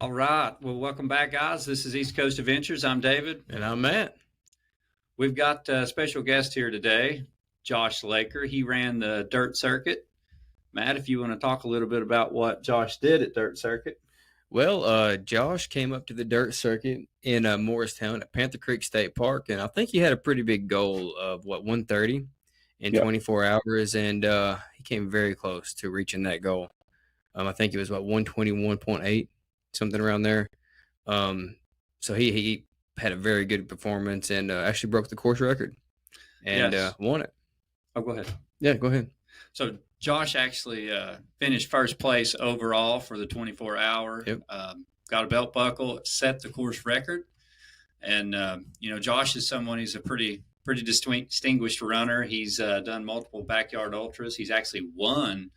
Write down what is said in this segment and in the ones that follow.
All right. Well, welcome back, guys. This is East Coast Adventures. I'm David. And I'm Matt. We've got a special guest here today, Josh Laker. He ran the Dirt Circuit. Matt, if you want to talk a little bit about what Josh did at Dirt Circuit. Well, Josh came up to the dirt circuit in Morristown at Panther Creek State Park, and I think he had a pretty big goal of 130 in Yep. 24 hours, and he came very close to reaching that goal. I think it was 121.8, something around there. So he had a very good performance and actually broke the course record and Yes. won it. Oh, go ahead. Yeah, go ahead. So Josh actually finished first place overall for the 24-hour. Yep. Got a belt buckle, set the course record. And, Josh is someone who's a pretty distinguished runner. He's done multiple backyard ultras. He's actually won,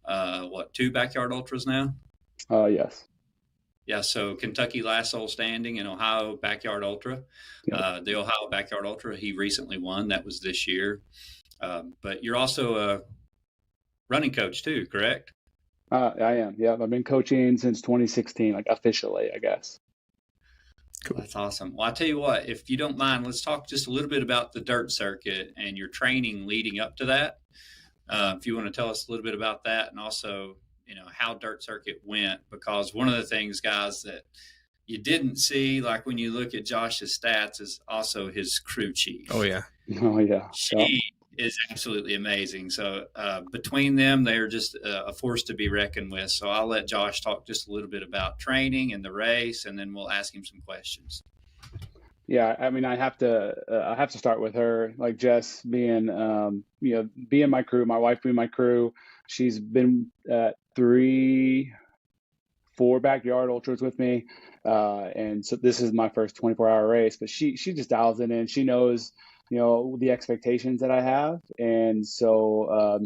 2 backyard ultras now? Yes. Yeah, so Kentucky Last Soul Standing and Ohio Backyard Ultra. Yep. The Ohio Backyard Ultra, he recently won. That was this year. But you're also a running coach too, correct? I am. Yeah, I've been coaching since 2016, like officially, I guess. Cool. That's awesome. Well, I tell you what, if you don't mind, let's talk just a little bit about the dirt circuit and your training leading up to that. If you want to tell us a little bit about that, and also, how dirt circuit went, because one of the things, guys, that you didn't see, like when you look at Josh's stats, is also his crew chief. Oh, yeah. Oh, yeah. She is absolutely amazing. So between them, they're just a force to be reckoned with. So I'll let Josh talk just a little bit about training and the race, and then we'll ask him some questions. Yeah, I mean, I have to start with her, like Jess being, being my crew, my wife being my crew. She's been at 4 backyard ultras with me, and so this is my first 24-hour race. But she just dials it in. She knows, the expectations that I have, and so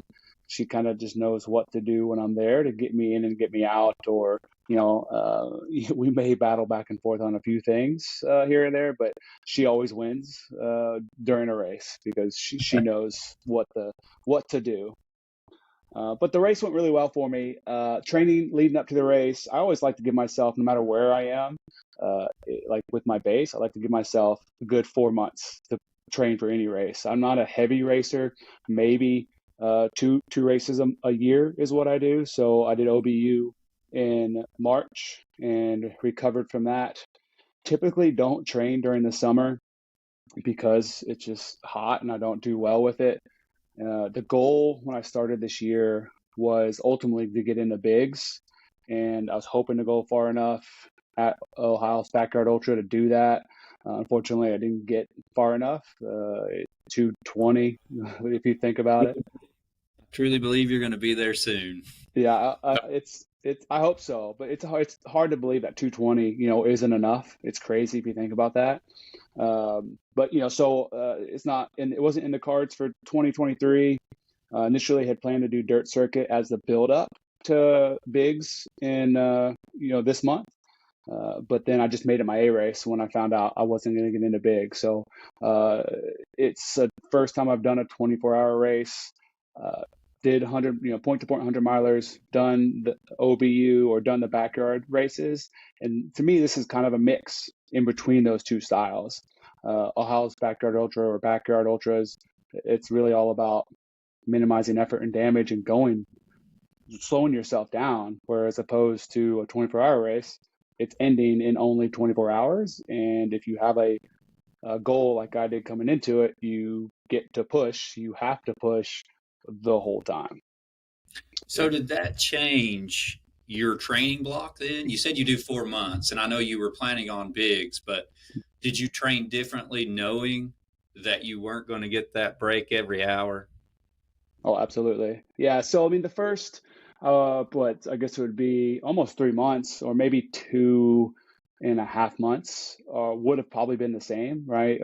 she kind of just knows what to do when I'm there to get me in and get me out, or we may battle back and forth on a few things here and there, but she always wins during a race because she knows what to do. But the race went really well for me. Training leading up to the race, I always like to give myself, no matter where I am, like with my base, I like to give myself a good 4 months to train for any race. I'm not a heavy racer. Maybe two races a year is what I do. So I did OBU in March and recovered from that. Typically don't train during the summer because it's just hot and I don't do well with it. The goal when I started this year was ultimately to get into bigs, and I was hoping to go far enough at Ohio's Backyard Ultra to do that. Unfortunately, I didn't get far enough. 220, if you think about it. I truly believe you're going to be there soon. Yeah, it's. I hope so, but it's hard to believe that 220, isn't enough. It's crazy if you think about that. But so it's not, and it wasn't in the cards for 2023. Initially had planned to do dirt circuit as the build up to bigs in this month. But then I just made it my A race when I found out I wasn't going to get into big. So it's the first time I've done a 24-hour race. Did 100, point to point 100 milers, done the OBU or done the backyard races. And to me, this is kind of a mix in between those two styles. Ohio's Backyard Ultra or Backyard Ultras, it's really all about minimizing effort and damage and slowing yourself down. Whereas opposed to a 24-hour race, it's ending in only 24 hours. And if you have a goal like I did coming into it, you get to push, you have to push the whole time. So did that change your training block then? You said you do 4 months, and I know you were planning on bigs, but did you train differently knowing that you weren't going to get that break every hour? Oh, absolutely. Yeah. So, I mean, the first, I guess it would be almost 3 months or maybe 2.5 months would have probably been the same, right?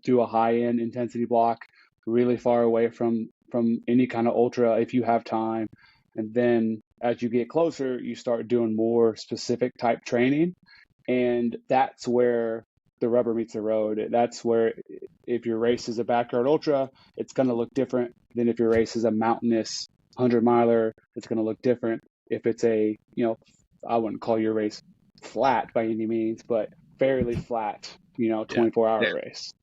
Do a high-end intensity block really far away from any kind of ultra if you have time. And then as you get closer, you start doing more specific type training. And that's where the rubber meets the road. That's where if your race is a backyard ultra, it's going to look different than if your race is a mountainous 100 miler. It's going to look different if it's I wouldn't call your race flat by any means, but fairly flat, 24-hour race.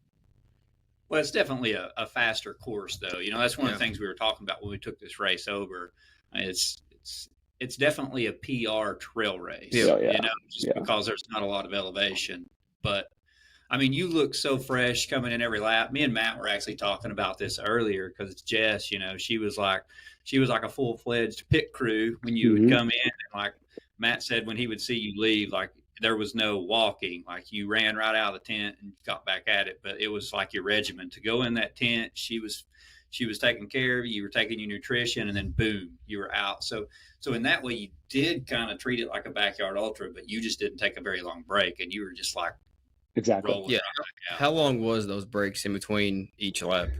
Well, it's definitely a faster course, though. That's one of the Yeah. things we were talking about when we took this race over. It's definitely a PR trail race, Yeah. just because there's not a lot of elevation. But I mean, you look so fresh coming in every lap. Me and Matt were actually talking about this earlier because Jess, she was like a full-fledged pit crew when you would come in, and like Matt said, when he would see you leave, like there was no walking. Like you ran right out of the tent and got back at it, but it was like your regimen to go in that tent. She was taking care of you. You were taking your nutrition, and then boom, you were out. So in that way, you did kind of treat it like a backyard ultra, but you just didn't take a very long break, and you were just like exactly rolling. Yeah. Right back out. How long was those breaks in between each lap?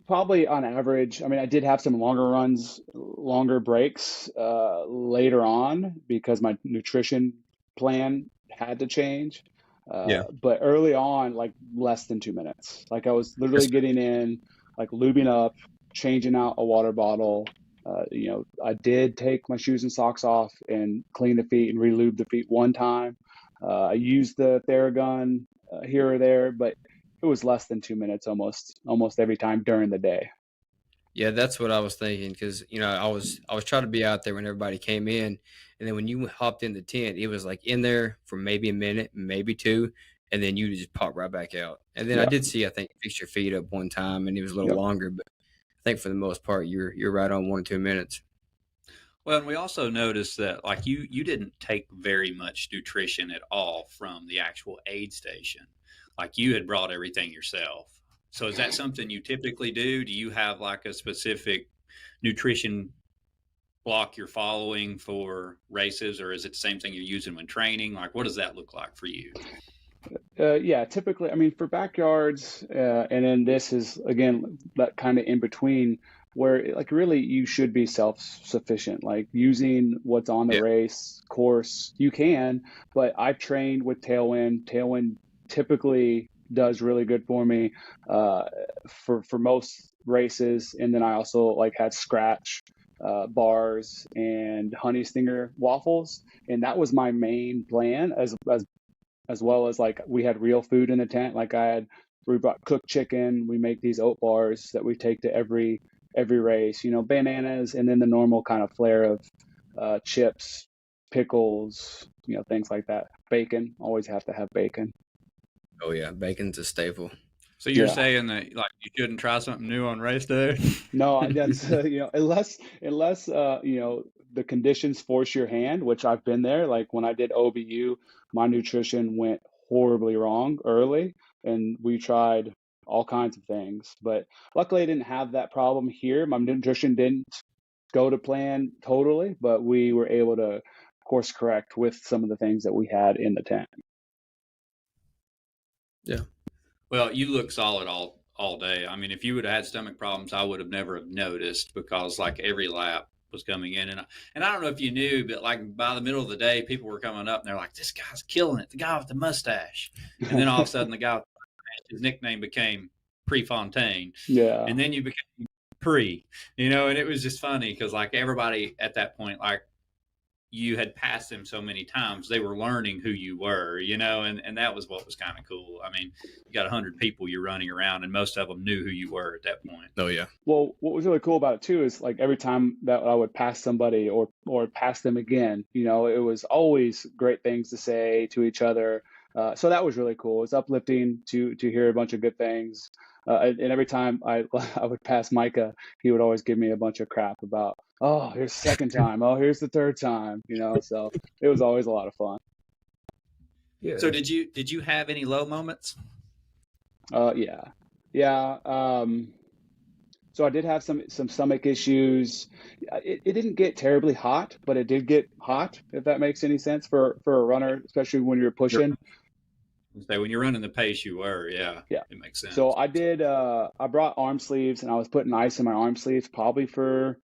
Probably on average. I mean, I did have some longer breaks later on because my nutrition plan had to change. But early on, like less than 2 minutes. Like I was literally getting in, like lubing up, changing out a water bottle. I did take my shoes and socks off and clean the feet and re-lube the feet one time. I used the Theragun here or there, but it was less than 2 minutes almost every time during the day. Yeah, that's what I was thinking because I was trying to be out there when everybody came in, and then when you hopped in the tent, it was like in there for maybe a minute, maybe two, and then you just pop right back out. And then I did see, I think, you fixed your feet up one time, and it was a little longer, but I think for the most part, you're right on 1 or 2 minutes. Well, and we also noticed that like you didn't take very much nutrition at all from the actual aid station. Like you had brought everything yourself. So is that something you typically do? Do you have like a specific nutrition block you're following for races, or is it the same thing you're using when training? Like what does that look like for you? Yeah, typically, I mean, for backyards, and then this is again that kind of in between where like really you should be self-sufficient, like using what's on the Yeah. race course, you can, but I've trained with Tailwind. Tailwind typically does really good for me for most races, and then I also like had Scratch bars and Honey Stinger waffles, and that was my main plan as well as like we had real food in the tent. Like we brought cooked chicken. We make these oat bars that we take to every race. Bananas, and then the normal kind of flair of chips, pickles, things like that. Bacon, always have to have bacon. Oh yeah, bacon's a staple. So you're saying that like you shouldn't try something new on race day? No, that's unless the conditions force your hand, which I've been there. Like when I did OBU, my nutrition went horribly wrong early, and we tried all kinds of things. But luckily, I didn't have that problem here. My nutrition didn't go to plan totally, but we were able to course correct with some of the things that we had in the tent. Yeah. Well, you look solid all day. I mean, if you would have had stomach problems, I would have never have noticed because like every lap was coming in, and I don't know if you knew, but like by the middle of the day, people were coming up and they're like, "This guy's killing it, the guy with the mustache," and then all of a sudden, the guy with the mustache, his nickname became Prefontaine, Yeah. and then you became Pre, and it was just funny because like everybody at that point, like you had passed them so many times, they were learning who you were, and that was what was kind of cool. I mean, you got 100 people you're running around, and most of them knew who you were at that point. Oh yeah. Well, what was really cool about it too is like every time that I would pass somebody or pass them again, it was always great things to say to each other. So that was really cool. It's uplifting to hear a bunch of good things. And every time I would pass Micah, he would always give me a bunch of crap about, oh, here's the second time, oh, here's the third time, So it was always a lot of fun. Yeah. So did you have any low moments? Yeah. So I did have some stomach issues. It didn't get terribly hot, but it did get hot, if that makes any sense for a runner, especially when you're pushing. So when you're running the pace you were, yeah, it makes sense. So I did. I brought arm sleeves, and I was putting ice in my arm sleeves probably for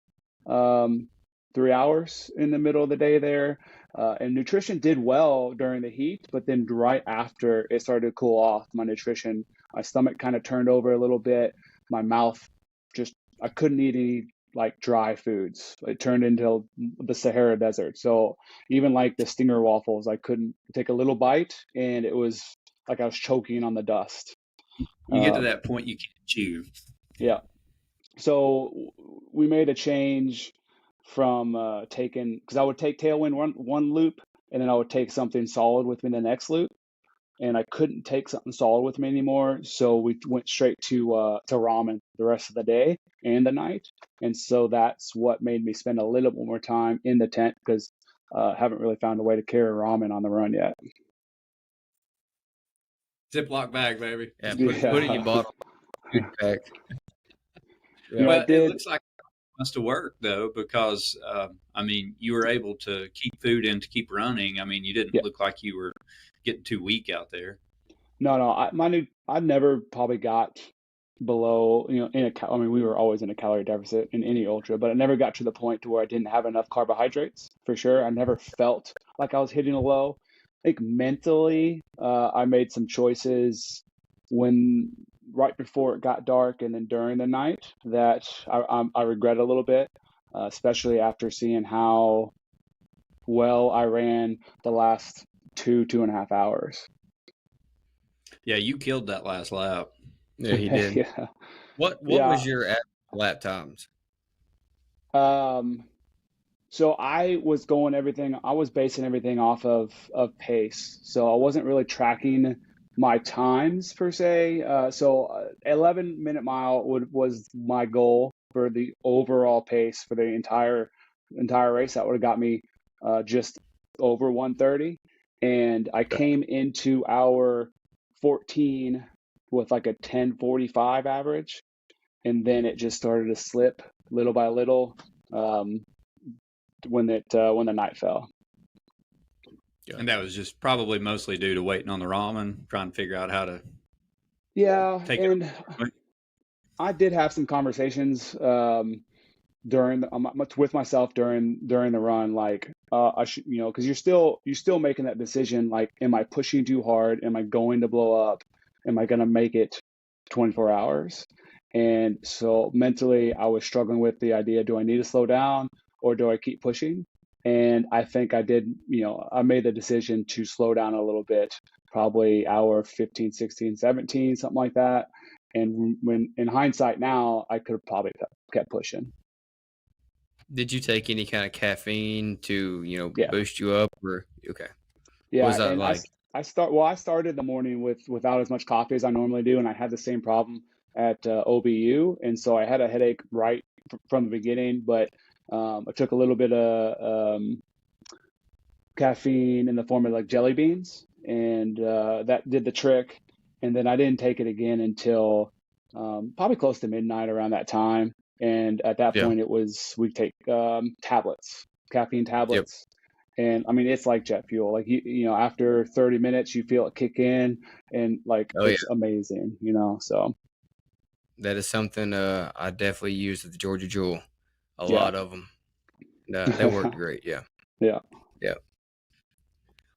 3 hours in the middle of the day there. And nutrition did well during the heat, but then right after it started to cool off, my stomach kind of turned over a little bit. My mouth I couldn't eat like dry foods. It turned into the Sahara Desert. So even like the Stinger waffles, I couldn't take a little bite, and it was like I was choking on the dust. You get to that point you can't chew. Yeah. So we made a change from taking, because I would take tailwind one loop, and then I would take something solid with me the next loop, and I couldn't take something solid with me anymore. So we went straight to ramen the rest of the day and the night, and so that's what made me spend a little bit more time in the tent, because I haven't really found a way to carry ramen on the run yet. Ziploc bag, baby. Yeah, put it in your bottle. Food pack. Yeah. Well, it looks like it must have worked though, because I mean, you were able to keep food in to keep running. I mean, you didn't look like you were getting too weak out there. No, I never probably got below, I mean, we were always in a calorie deficit in any ultra, but it never got to the point to where I didn't have enough carbohydrates, for sure. I never felt like I was hitting a low. I think mentally, I made some choices right before it got dark and then during the night that I regret a little bit, especially after seeing how well I ran the last 2.5 hours. Yeah, you killed that last lap. Yeah, he did. Yeah. What was your average lap times? So I was basing everything off of pace. So I wasn't really tracking my times per se. So 11-minute mile was my goal for the overall pace for the entire race. That would have got me just over 1:30. And I came into hour 14 with like a 10:45 average. And then it just started to slip little by little when the night fell. And that was just probably mostly due to waiting on the ramen, trying to figure out how to take and it. I did have some conversations with myself during the run, like I should, because you're still making that decision, like, am I pushing too hard? Am I going to blow up? Am I going to make it 24 hours? And so mentally I was struggling with the idea, do I need to slow down or do I keep pushing? And I think I did, I made the decision to slow down a little bit, probably hour 15, 16, 17, something like that. And when in hindsight now, I could have probably kept pushing. Did you take any kind of caffeine to, boost you up, or okay? Yeah, What was that and like? I started the morning without as much coffee as I normally do, and I had the same problem at OBU, and so I had a headache right from the beginning. But I took a little bit of caffeine in the form of like jelly beans, and that did the trick. And then I didn't take it again until probably close to midnight, around that time. And at that point, we take caffeine tablets. And I mean, it's like jet fuel. Like after 30 minutes, you feel it kick in, and like it's amazing. So that is something I definitely use at the Georgia Jewel. A lot of them. That worked great. Yeah. Yeah.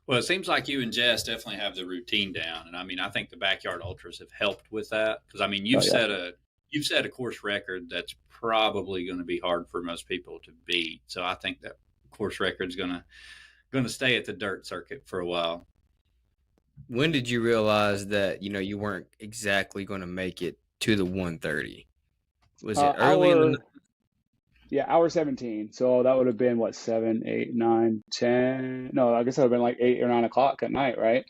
Well, it seems like you and Jess definitely have the routine down, and I mean, I think the Backyard Ultras have helped with that, because I mean, you've set a course record that's probably going to be hard for most people to beat. So I think that course record's going to stay at the dirt circuit for a while. When did you realize that you weren't exactly going to make it to the 1:30? Was it early in the? Yeah, hour 17. So that would have been what, 7, 8, 9, 10. No, I guess that would have been like 8 or 9 o'clock at night, right?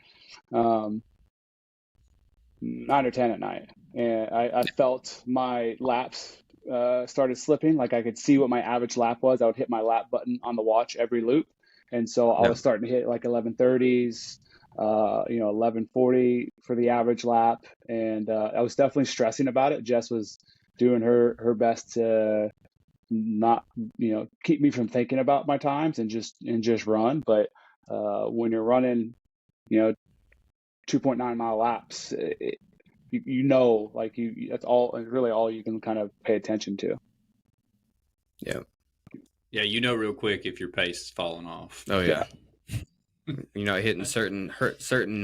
9 or 10 at night. And I felt my laps started slipping. Like I could see what my average lap was. I would hit my lap button on the watch every loop. And so I was starting to hit like 11:30s, 11:40 for the average lap. And I was definitely stressing about it. Jess was doing her best to not keep me from thinking about my times and just run. But when you're running 2.9 mile laps, that's all you can kind of pay attention to. Yeah, real quick if your pace is falling off. Oh yeah. You're not hitting certain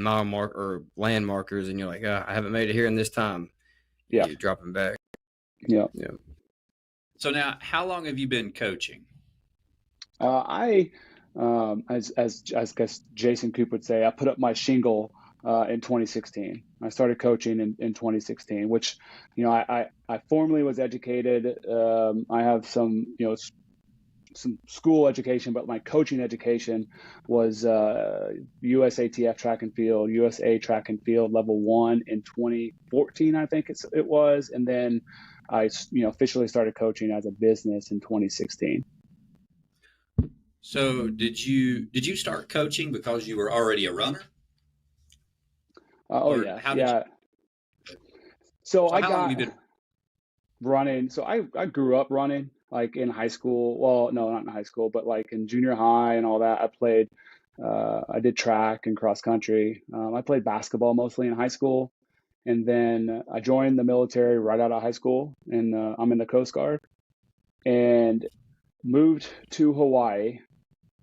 mile mark or land markers, and you're like, I haven't made it here in this time. Yeah, you're dropping back. Yeah. So now, how long have you been coaching? I, as guess Jason Coop would say, I put up my shingle in 2016. I started coaching in 2016, which, I formerly was educated. I have some, some school education, but my coaching education was USATF track and field, USA track and field level 1 in 2014, I think it was, and then I, officially started coaching as a business in 2016. So did you start coaching because you were already a runner, Oh or yeah, how did you? yeah. So So I how long have you got been? running. So I grew up running, like in high school. Well, no, not in high school, but like in junior high and all that. I did track and cross country. I played basketball mostly in high school. And then I joined the military right out of high school, and I'm in the Coast Guard, and moved to Hawaii.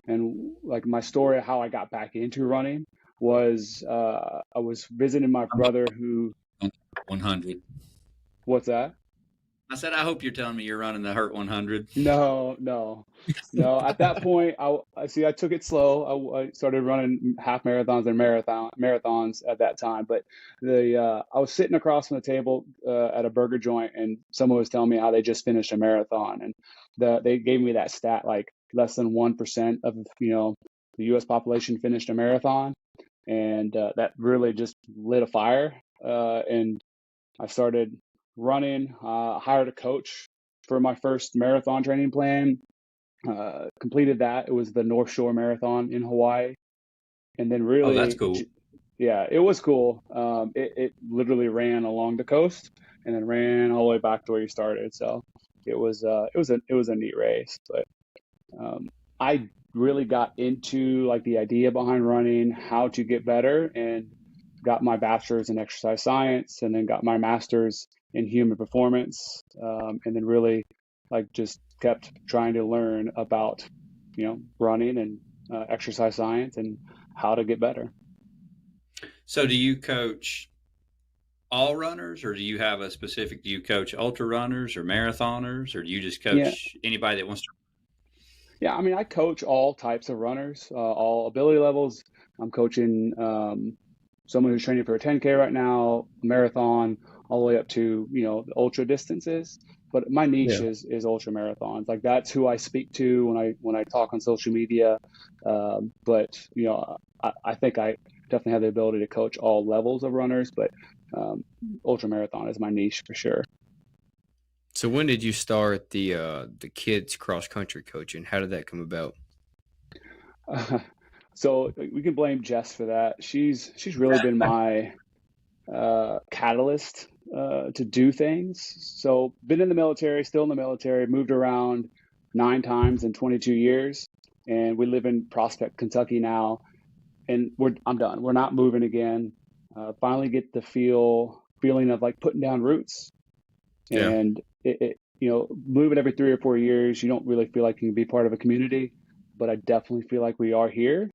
And like my story of how I got back into running was I was visiting my brother who, 100. what's that? I said, I hope you're telling me you're running the Hurt 100. No, no, no. At that point, I see. I took it slow. I started running half marathons and marathons at that time. But I was sitting across from the table at a burger joint, and someone was telling me how they just finished a marathon, and they gave me that stat, like less than 1% of the U.S. population finished a marathon, and that really just lit a fire. And I started running, hired a coach for my first marathon training plan, completed that. It was the North Shore Marathon in Hawaii. And then Oh, that's really, cool. yeah, it was cool. It literally ran along the coast and then ran all the way back to where you started. So it was a neat race. But I really got into like the idea behind running, how to get better, and got my bachelor's in exercise science, and then got my master's in human performance, and then really like just kept trying to learn about running and exercise science and how to get better. So do you coach all runners, or do you have a specific? Do you coach ultra runners or marathoners, or do you just Yeah, coach anybody that wants to? yeah. I mean, I coach all types of runners, all ability levels. I'm coaching someone who's training for a 10K right now, marathon, all the way up to the ultra distances. But my niche Yeah. is ultra marathons. Like that's who I speak to when I talk on social media. But I think I definitely have the ability to coach all levels of runners. But ultra marathon is my niche for sure. So when did you start the kids cross country coaching? How did that come about? So we can blame Jess for that. She's really been my catalyst to do things. So been in the military, still in the military, moved around 9 times in 22 years, and we live in Prospect, Kentucky now. And I'm done. We're not moving again. Finally get the feeling of like putting down roots, Yeah. and moving every 3 or 4 years, you don't really feel like you can be part of a community. But I definitely feel like we are here,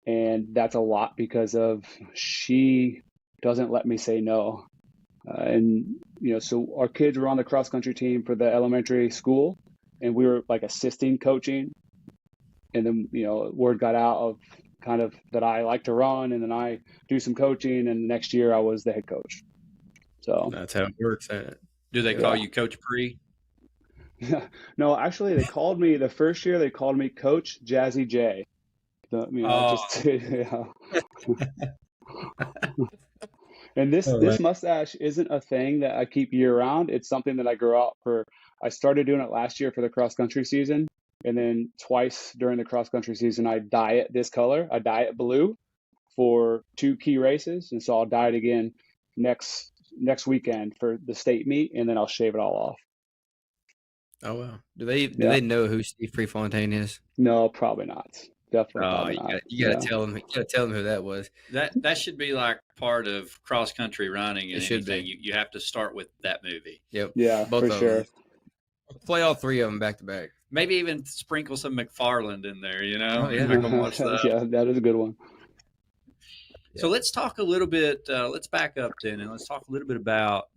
and that's a lot because of she doesn't let me say no. And so our kids were on the cross country team for the elementary school, and we were like assisting coaching. And then word got out of kind of that I like to run, and then I do some coaching. And next year I was the head coach. So That's how it works. Do they call yeah, you Coach Pre? no, actually they called me the first year. They called me Coach Jazzy J. So, Oh, just yeah. And this Oh, this man. mustache isn't a thing that I keep year round. It's something that I grew out for. I started doing it last year for the cross country season, and then twice during the cross country season I dye it this color. I dye it blue for two key races, and so I'll dye it again next weekend for the state meet, and then I'll shave it all off. Oh wow. Do they Yeah. know who Steve Prefontaine is? No, probably not. Definitely Oh, probably not. you gotta Yeah. tell them. You gotta tell them who that was. that should be like part of cross country running It and should anything. be. You have to start with that movie. Yep. Yeah, Both for of them. sure. Play all three of them back to back. Maybe even sprinkle some McFarland in there. Oh yeah. Make them watch that. Yeah, that is a good one. So let's talk a little bit. Let's back up then, and let's talk a little bit about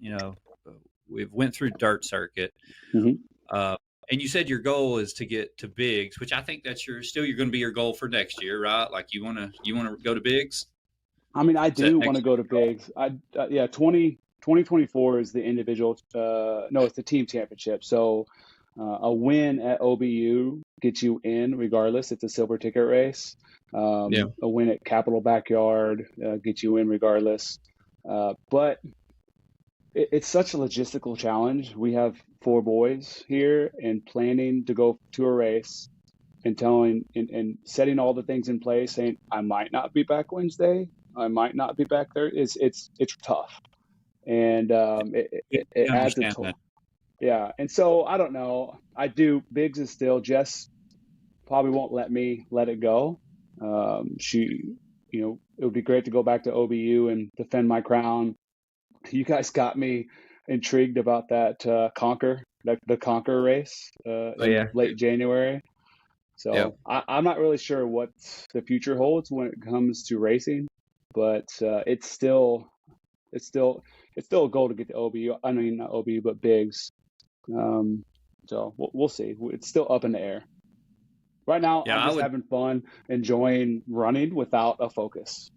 we've went through dirt circuit. Mhm. Uh, and you said your goal is to get to bigs, which I think that's you're going to be your goal for next year, right? Like you want to go to bigs. I mean, I Is that do want next to go to year? bigs. Yeah, 2024 is the individual. No, it's the team championship. So a win at OBU gets you in regardless. It's a silver ticket race. Yeah. A win at Capital Backyard gets you in regardless. But it's such a logistical challenge. We have 4 boys here, and planning to go to a race and telling and setting all the things in place, saying I might not be back Wednesday, I might not be back there. It's tough, and it I adds a understand toll. that. Yeah, and so I don't know. I do. Biggs is still Jess probably won't let me let it go. She, it would be great to go back to OBU and defend my crown. You guys got me intrigued about that the Conquer race Oh in yeah. late January. Yeah. So I'm not really sure what the future holds when it comes to racing, but it's still a goal to get to OBU. I mean, not OBU, but Biggs. So we'll see. It's still up in the air. Right now, Yeah, I'm just having fun, enjoying running without a focus.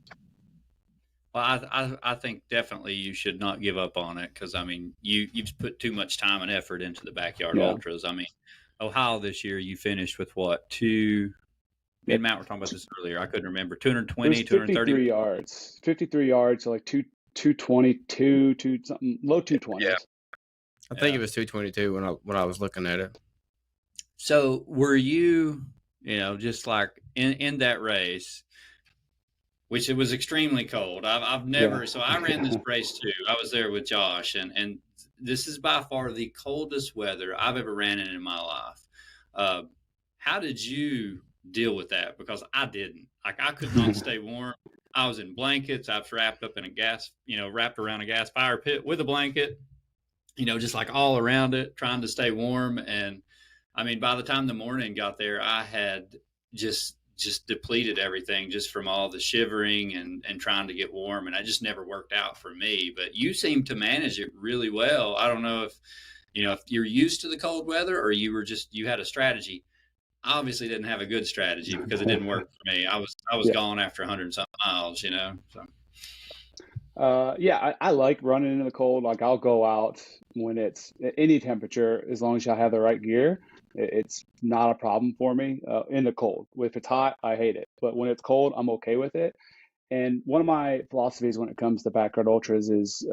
Well, I think definitely you should not give up on it because I mean you've put too much time and effort into the backyard Yeah. ultras. I mean, Ohio this year you finished with what two? Me and Matt were talking about this earlier. I couldn't remember. 220, 230 yards. 53 yards, so like 222, something, low 220s. Yeah. I think it was 222 when I was looking at it. So were you, just like in that race, which it was extremely cold. I've never, so I ran this race too. I was there with Josh, and this is by far the coldest weather I've ever ran in my life. How did you deal with that? Because I didn't. Like I could not stay warm. I was in blankets. I was wrapped up in wrapped around a gas fire pit with a blanket, just like all around it, trying to stay warm. And I mean, by the time the morning got there, I had just depleted everything just from all the shivering and trying to get warm. And it just never worked out for me, but you seem to manage it really well. I don't know if you're used to the cold weather or you had a strategy. I obviously didn't have a good strategy because it didn't work for me. I was gone after 100 and something miles, so. I like running in the cold. Like I'll go out when it's any temperature, as long as I have the right gear. It's not a problem for me in the cold. If it's hot, I hate it. But when it's cold, I'm okay with it. And one of my philosophies when it comes to backyard ultras is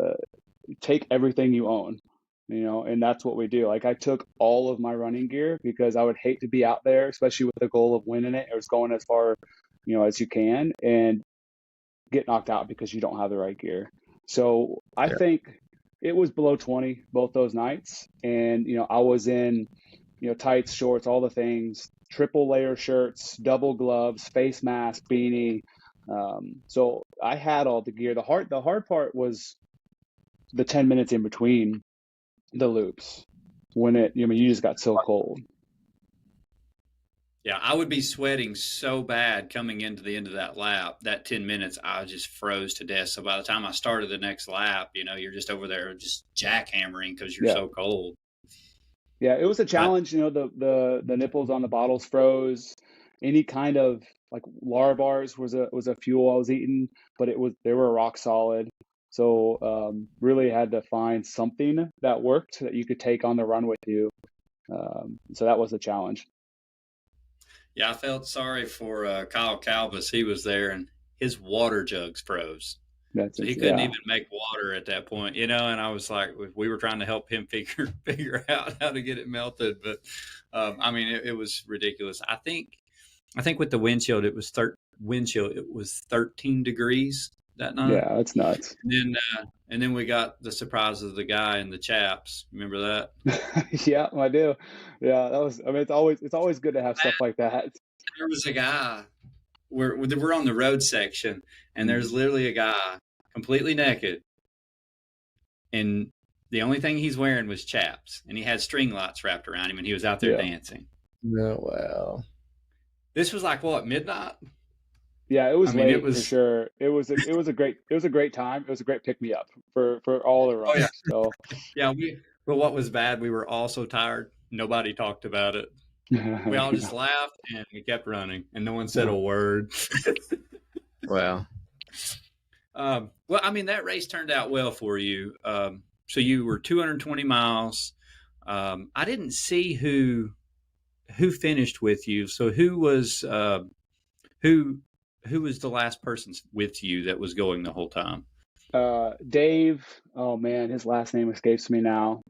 take everything you own, and that's what we do. Like I took all of my running gear because I would hate to be out there, especially with the goal of winning it or going as far, as you can, and get knocked out because you don't have the right gear. So I think it was below 20 both those nights, and I was in tights, shorts, all the things, triple layer shirts, double gloves, face mask, beanie. So I had all the gear. The hard part was the 10 minutes in between the loops when you just got so cold. Yeah, I would be sweating so bad coming into the end of that lap. That 10 minutes, I just froze to death. So by the time I started the next lap, you're just over there just jackhammering because you're so cold. Yeah, it was a challenge. The nipples on the bottles froze. Any kind of like Larabars was a fuel I was eating, but they were rock solid. So really had to find something that worked that you could take on the run with you. So that was a challenge. Yeah, I felt sorry for Kyle Calvis. He was there, and his water jugs froze. So he couldn't even make water at that point, and I was like, we were trying to help him figure out how to get it melted. But I mean, it was ridiculous. I think with the windshield, it was 13 degrees that night. Yeah, that's nuts. And then we got the surprise of the guy in the chaps. Remember that? Yeah, I do. Yeah, that was. I mean, it's always good to have stuff like that. There was a guy. We're on the road section, and there's literally a guy completely naked, and the only thing he's wearing was chaps, and he had string lights wrapped around him, and he was out there dancing. Oh, wow. This was like what, midnight? Yeah, it was late for sure. It was a great time. It was a great pick me up for all the runners. So yeah, but what was bad, we were all so tired. nobody talked about it. We all just laughed and we kept running, and no one said a word. Wow. Well, I mean, that race turned out well for you. So you were 220 miles. I didn't see who finished with you. So who was the last person with you that was going the whole time? Dave. Oh man, his last name escapes me now.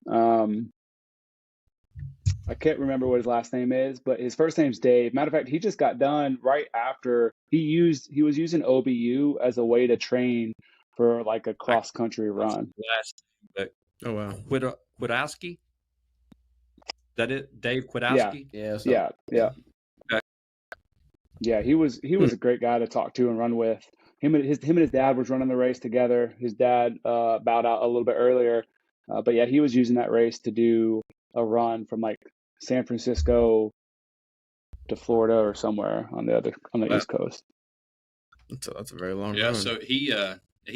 I can't remember what his last name is, but his first name's Dave. Matter of fact, he just got done right after he was using OBU as a way to train for like a cross country run. Oh wow. Kwiatkowski? Is that it? Dave Kwiatkowski? Yeah. Okay. Yeah, he was a great guy to talk to and run with. Him and his dad was running the race together. His dad bowed out a little bit earlier, but yeah, he was using that race to do a run from like San Francisco to Florida or somewhere on the East Coast. That's a very long Yeah, run. so he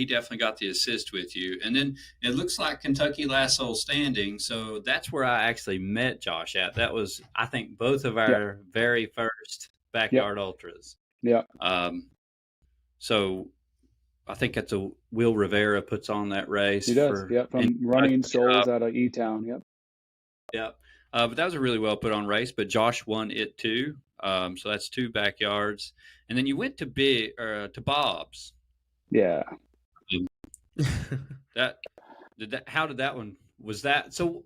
definitely got the assist with you. And then it looks like Kentucky Last Soul Standing. So that's where I actually met Josh at. That was, I think, both of our very first backyard ultras. Yeah. So I think that's Will Rivera puts on that race. He does. From Running Souls out of E-Town. Yep. Yep. But that was a really well put on race. But Josh won it too. So that's 2 backyards. And then you went to Bob's. Yeah. How did that one? Was that so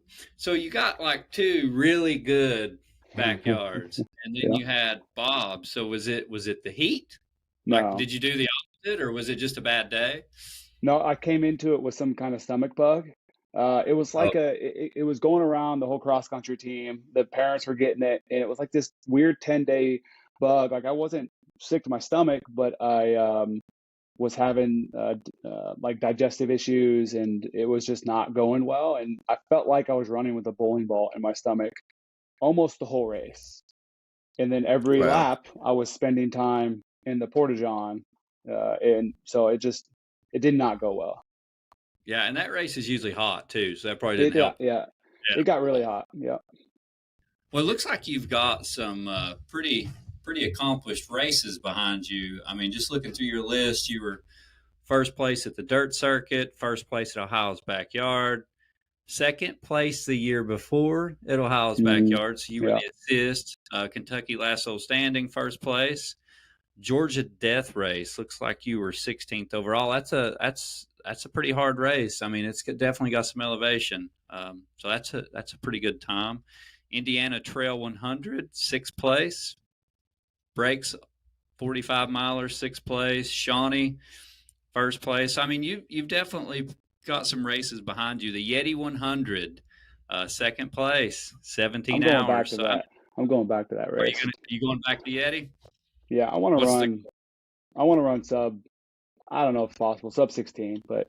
you got like 2 really good backyards, and then you had Bob. So was it the heat? No. Like, did you do the opposite, or was it just a bad day? No, I came into it with some kind of stomach bug. It was like it was going around the whole cross country team. The parents were getting it, and it was like this weird 10-day bug. Like I wasn't sick to my stomach, but I was having like digestive issues, and it was just not going well. And I felt like I was running with a bowling ball in my stomach almost the whole race. And then every lap, I was spending time in the porta-john, and so it did not go well. Yeah, and that race is usually hot too, so that probably didn't help. Yeah, it got really hot. Yeah. Well, it looks like you've got some pretty accomplished races behind you. I mean, just looking through your list, you were first place at the dirt circuit, first place at Ohio's Backyard, second place the year before at Ohio's Backyard. So you were the assist. Kentucky Last Soul Standing, first place. Georgia Death Race, looks like you were 16th overall. That's a pretty hard race. I mean, it's definitely got some elevation. So that's a pretty good time. Indiana Trail 100, 6th place. Breaks 45 miler, 6th place. Shawnee, first place. I mean, you've definitely got some races behind you. The Yeti 100, 2nd place, 17 hours. I'm going back to that race. Are you going back to Yeti? Yeah, I want to run sub. I don't know if it's possible, sub 16, but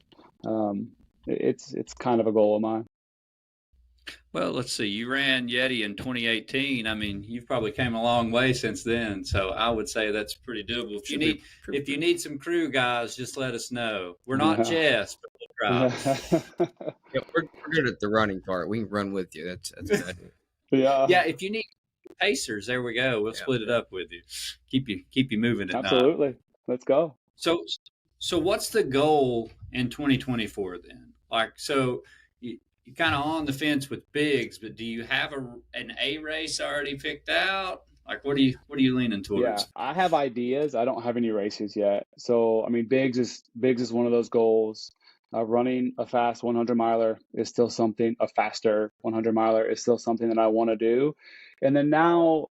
it's kind of a goal of mine. Well, let's see. You ran Yeti in 2018. I mean, you've probably came a long way since then. So I would say that's pretty doable. If you need some crew guys, just let us know. We're not Jess, but we'll try. Yeah, we're good at the running part. We can run with you. That's good. Yeah. If you need pacers, there we go. We'll split it up with you. Keep you moving at Absolutely. night. Let's go. So what's the goal in 2024 then? Like, so you're kind of on the fence with Biggs, but do you have an A race already picked out? Like, what are you leaning towards? Yeah, I have ideas. I don't have any races yet. So, I mean, Biggs is one of those goals. Running a fast 100 miler is still something. A faster 100 miler is still something that I want to do. And then now,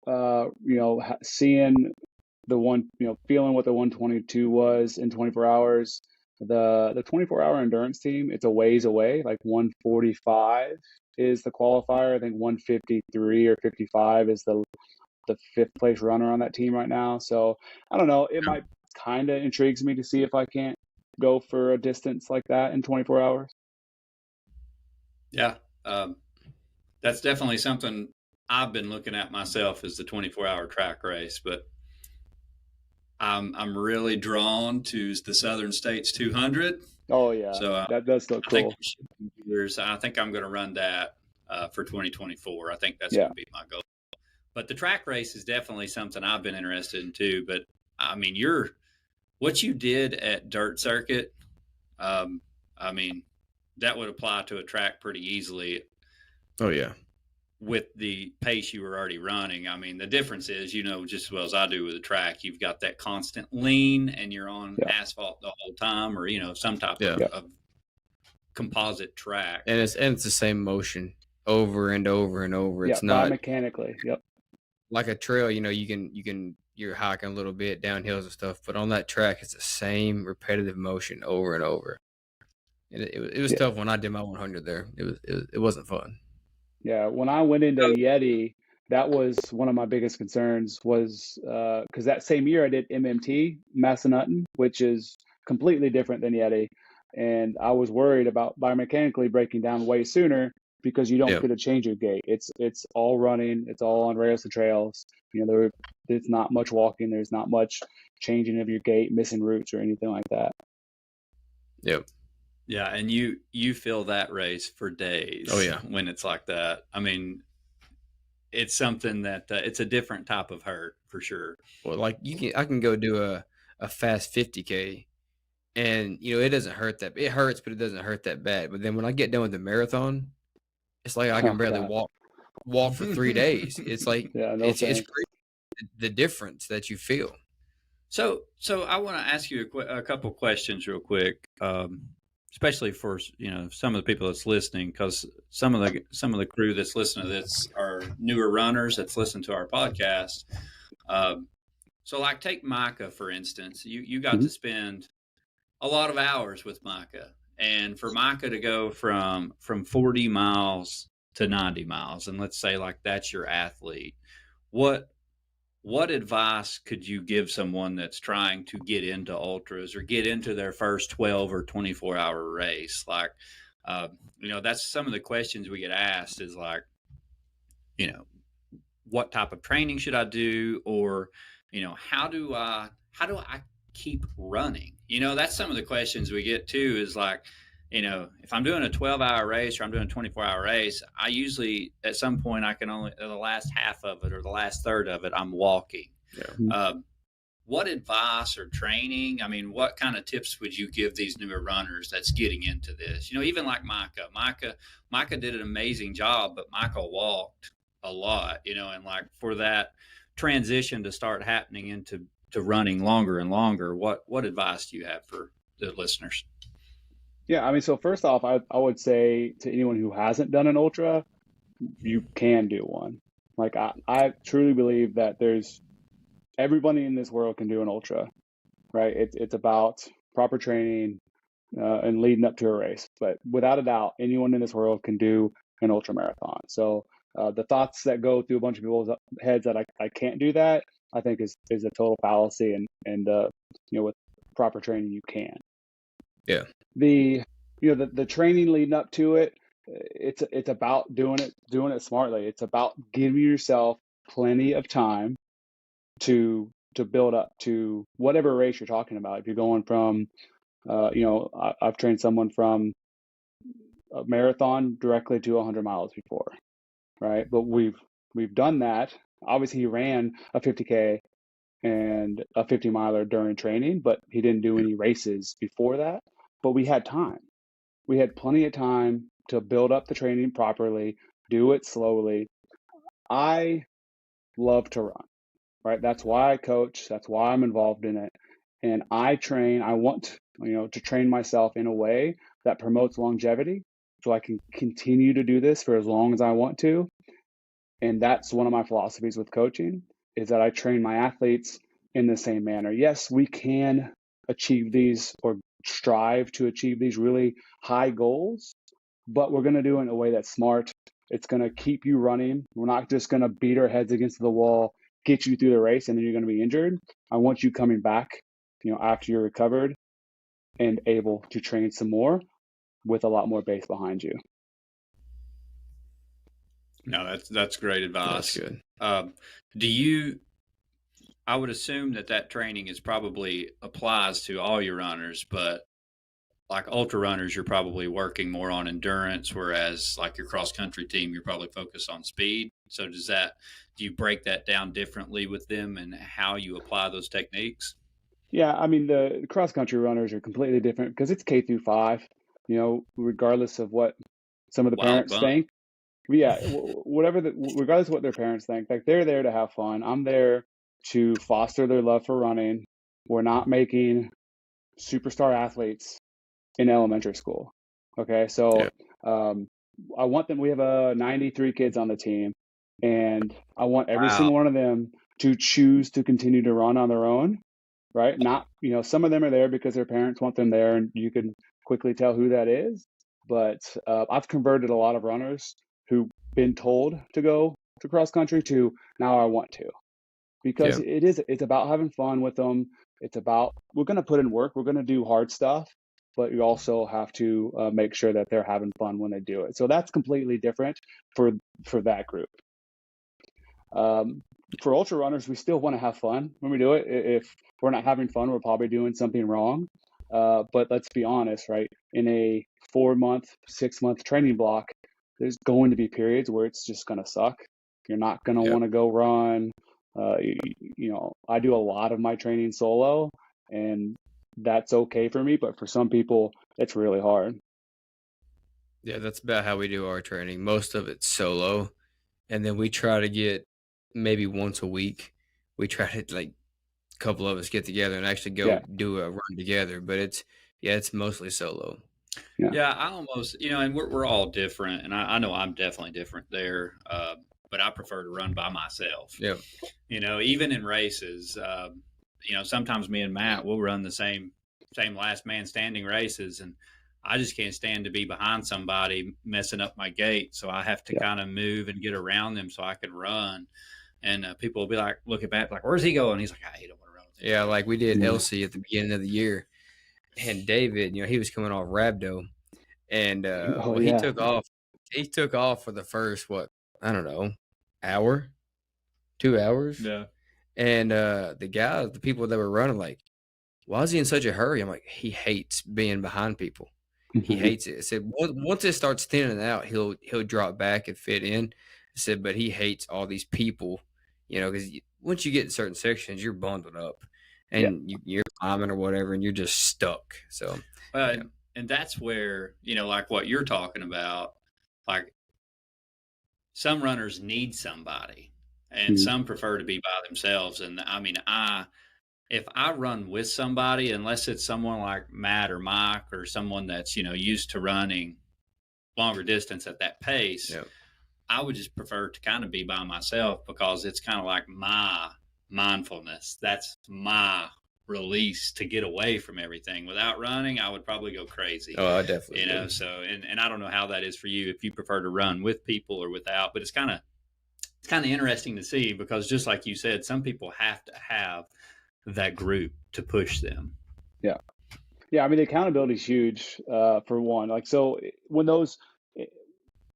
seeing the one, feeling what the 122 was in 24 hours. The 24-hour endurance team, it's a ways away. Like 145 is the qualifier. I think 153 or 55 is the 5th place runner on that team right now. So I don't know. It might kind of intrigues me to see if I can't go for a distance like that in 24 hours. Yeah, that's definitely something I've been looking at myself, as the 24-hour track race, but I'm really drawn to the Southern States 200. Oh yeah, so that does look cool. I think I'm going to run that. for 2024. I think that's Yeah. going to be my goal. But the track race is definitely something I've been interested in too. But I mean, what you did at Dirt Circuit, I mean, that would apply to a track pretty easily Oh yeah. with the pace you were already running. I mean, the difference is, just as well as I do with a track, you've got that constant lean and you're on Yeah. asphalt the whole time, or, some type Yeah. of composite track. And it's the same motion over and over and over. It's not biomechanically. Yep. like a trail. You're hiking a little bit down hills and stuff, but on that track, it's the same repetitive motion over and over. And it was tough when I did my 100 there. It wasn't fun. Yeah, when I went into Yeti, that was one of my biggest concerns was because that same year I did MMT, Massanutten, which is completely different than Yeti. And I was worried about biomechanically breaking down way sooner because you don't get to change your gait. It's all running, it's all on rails to trails. There's not much walking, there's not much changing of your gait, missing routes or anything like that. Yep. Yeah, and you feel that race for days. Oh yeah, when it's like that. I mean, it's something that it's a different type of hurt for sure. Well, like I can go do a fast 50K, and it doesn't hurt that. It hurts, but it doesn't hurt that bad. But then when I get done with the marathon, it's like I can barely walk for 3 days. It's like it's crazy the difference that you feel. So I want to ask you a couple questions real quick. Especially for some of the people that's listening, because some of the crew that's listening to this are newer runners that's listening to our podcast. So like take Micah for instance. You got to spend a lot of hours with Micah, and for Micah to go from 40 miles to 90 miles, and let's say like that's your athlete, what advice could you give someone that's trying to get into ultras or get into their first 12 or 24-hour race? Like, that's some of the questions we get asked is like, what type of training should I do? Or, how do I keep running? That's some of the questions we get too is like, if I'm doing a 12-hour race or I'm doing a 24-hour race, I usually at some point I can only the last half of it or the last third of it I'm walking. Yeah. What advice or training? I mean, what kind of tips would you give these newer runners that's getting into this? Even like Micah. Micah did an amazing job, but Micah walked a lot. And like for that transition to start happening into running longer and longer, what advice do you have for the listeners? Yeah, I mean, so first off, I would say to anyone who hasn't done an ultra, you can do one. Like I truly believe that everybody in this world can do an ultra, right? It's about proper training and leading up to a race. But without a doubt, anyone in this world can do an ultra marathon. So the thoughts that go through a bunch of people's heads that I can't do that, I think is a total fallacy. And with proper training, you can. Yeah. The training leading up to it, it's about doing it smartly. It's about giving yourself plenty of time to build up to whatever race you're talking about. If you're going from I've trained someone from a marathon directly to 100 miles before, right? But we've done that. Obviously he ran a 50K and a 50 miler during training, but he didn't do any races before that. But we had time. We had plenty of time to build up the training properly, do it slowly. I love to run, right? That's why I coach. That's why I'm involved in it. And I want to train myself in a way that promotes longevity so I can continue to do this for as long as I want to. And that's one of my philosophies with coaching is that I train my athletes in the same manner. Yes, we can achieve these or strive to achieve these really high goals, but we're going to do it in a way that's smart. It's going to keep you running. We're not just going to beat our heads against the wall, get you through the race, and then you're going to be injured. I want you coming back, after you're recovered and able to train some more with a lot more base behind you. No, that's great advice. That's good. I would assume that training is probably applies to all your runners, but like ultra runners, you're probably working more on endurance, whereas like your cross country team, you're probably focused on speed. So do you break that down differently with them and how you apply those techniques? Yeah, I mean the cross country runners are completely different because it's K through 5. Regardless of what some of the Wild parents bunch. think. Yeah, regardless of what their parents think, like they're there to have fun. I'm there to foster their love for running. We're not making superstar athletes in elementary school. Okay, so Yeah. um, I want them. We have 93 kids on the team, and I want every Wow. single one of them to choose to continue to run on their own. Right? Not, some of them are there because their parents want them there, and you can quickly tell who that is. But I've converted a lot of runners who've been told to go to cross country to now I want to, because Yeah. it's about having fun with them. It's about, we're going to put in work, we're going to do hard stuff, but you also have to make sure that they're having fun when they do it. So that's completely different for that group. For ultra runners, we still want to have fun when we do it. If we're not having fun, we're probably doing something wrong. But let's be honest, right? In a 4-month, 6-month training block, there's going to be periods where it's just going to suck. You're not going to Yeah. want to go run. I do a lot of my training solo, and that's okay for me. But for some people, it's really hard. Yeah, that's about how we do our training. Most of it's solo, and then we try to get maybe once a week. We try to like a couple of us get together and actually go Yeah, do a run together. But it's mostly solo. yeah, Yeah, I almost, and we're all different, and I know I'm definitely different there. But I prefer to run by myself. Yeah, Even in races, sometimes me and Matt will run the same last man standing races, and I just can't stand to be behind somebody messing up my gait. So I have to yeah, kind of move and get around them so I can run. And people will be like, looking back, like, "Where's he going?" He's like, "I don't want to run with him." yeah. Like we did yeah. LC at the beginning of the year, and David, he was coming off rhabdo, and Oh well, he yeah, took off. He took off for the first what, I don't know, hour, 2 hours, Yeah. and the people that were running, like, why is he in such a hurry? I'm like, he hates being behind people. He hates it. I said, once it starts thinning out, he'll drop back and fit in. I said, but he hates all these people, because once you get in certain sections, you're bundled up, yeah, and you're climbing or whatever, and you're just stuck. So, yeah, And that's where, like what you're talking about, like some runners need somebody and mhm, some prefer to be by themselves. And I mean, if I run with somebody, unless it's someone like Matt or Mike or someone that's, used to running longer distance at that pace, yeah, I would just prefer to kind of be by myself because it's kind of like my mindfulness. That's my release to get away from everything. Without running, I would probably go crazy. oh, I definitely would. So and I don't know how that is for you if you prefer to run with people or without, but it's kind of interesting to see because just like you said, some people have to have that group to push them. yeah. Yeah, I mean, the accountability is huge, for one. Like, so when eh,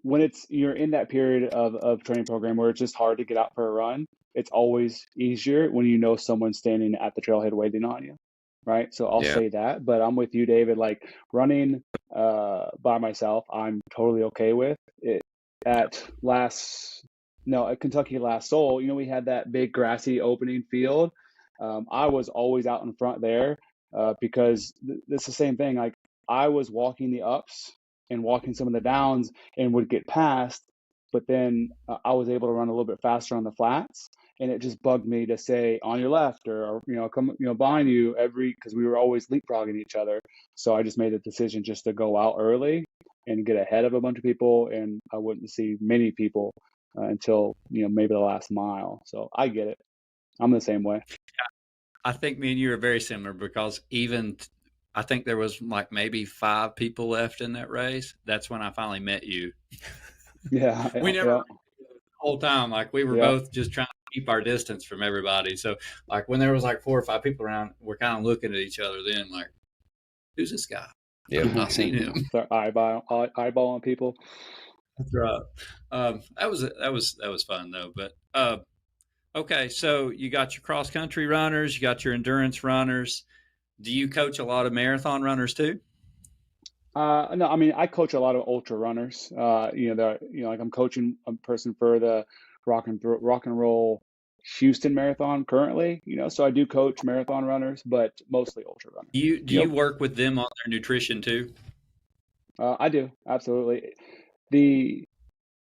when you're in that period of training program where it's just hard to get out for a run, it's always easier when you know someone's standing at the trailhead waiting on you, right? So I'll Yeah, say that, but I'm with you, David. Like running by myself, I'm totally okay with it. At last, no, at Kentucky Last Soul, we had that big grassy opening field. I was always out in front there because it's the same thing. Like I was walking the ups and walking some of the downs and would get past, but then I was able to run a little bit faster on the flats. And it just bugged me to say on your left or come behind you because we were always leapfrogging each other. So I just made the decision just to go out early and get ahead of a bunch of people, and I wouldn't see many people until maybe the last mile. So I get it. I'm the same way. I think me and you are very similar because I think there was like maybe 5 people left in that race. That's when I finally met you. Yeah, We yeah, never yeah, the whole time like we were yeah. both just trying to keep our distance from everybody. So like when there was like 4 or 5 people around, we're kind of looking at each other then like, who's this guy? yeah. I've not seen him. Start eyeballing people. That's right. That was fun though. But okay, so you got your cross country runners, you got your endurance runners. Do you coach a lot of marathon runners too? No, I mean, I coach a lot of ultra runners. Like I'm coaching a person for the rock and roll Houston Marathon currently. So I do coach marathon runners, but mostly ultra runners. Do you work with them on their nutrition too? I do absolutely. The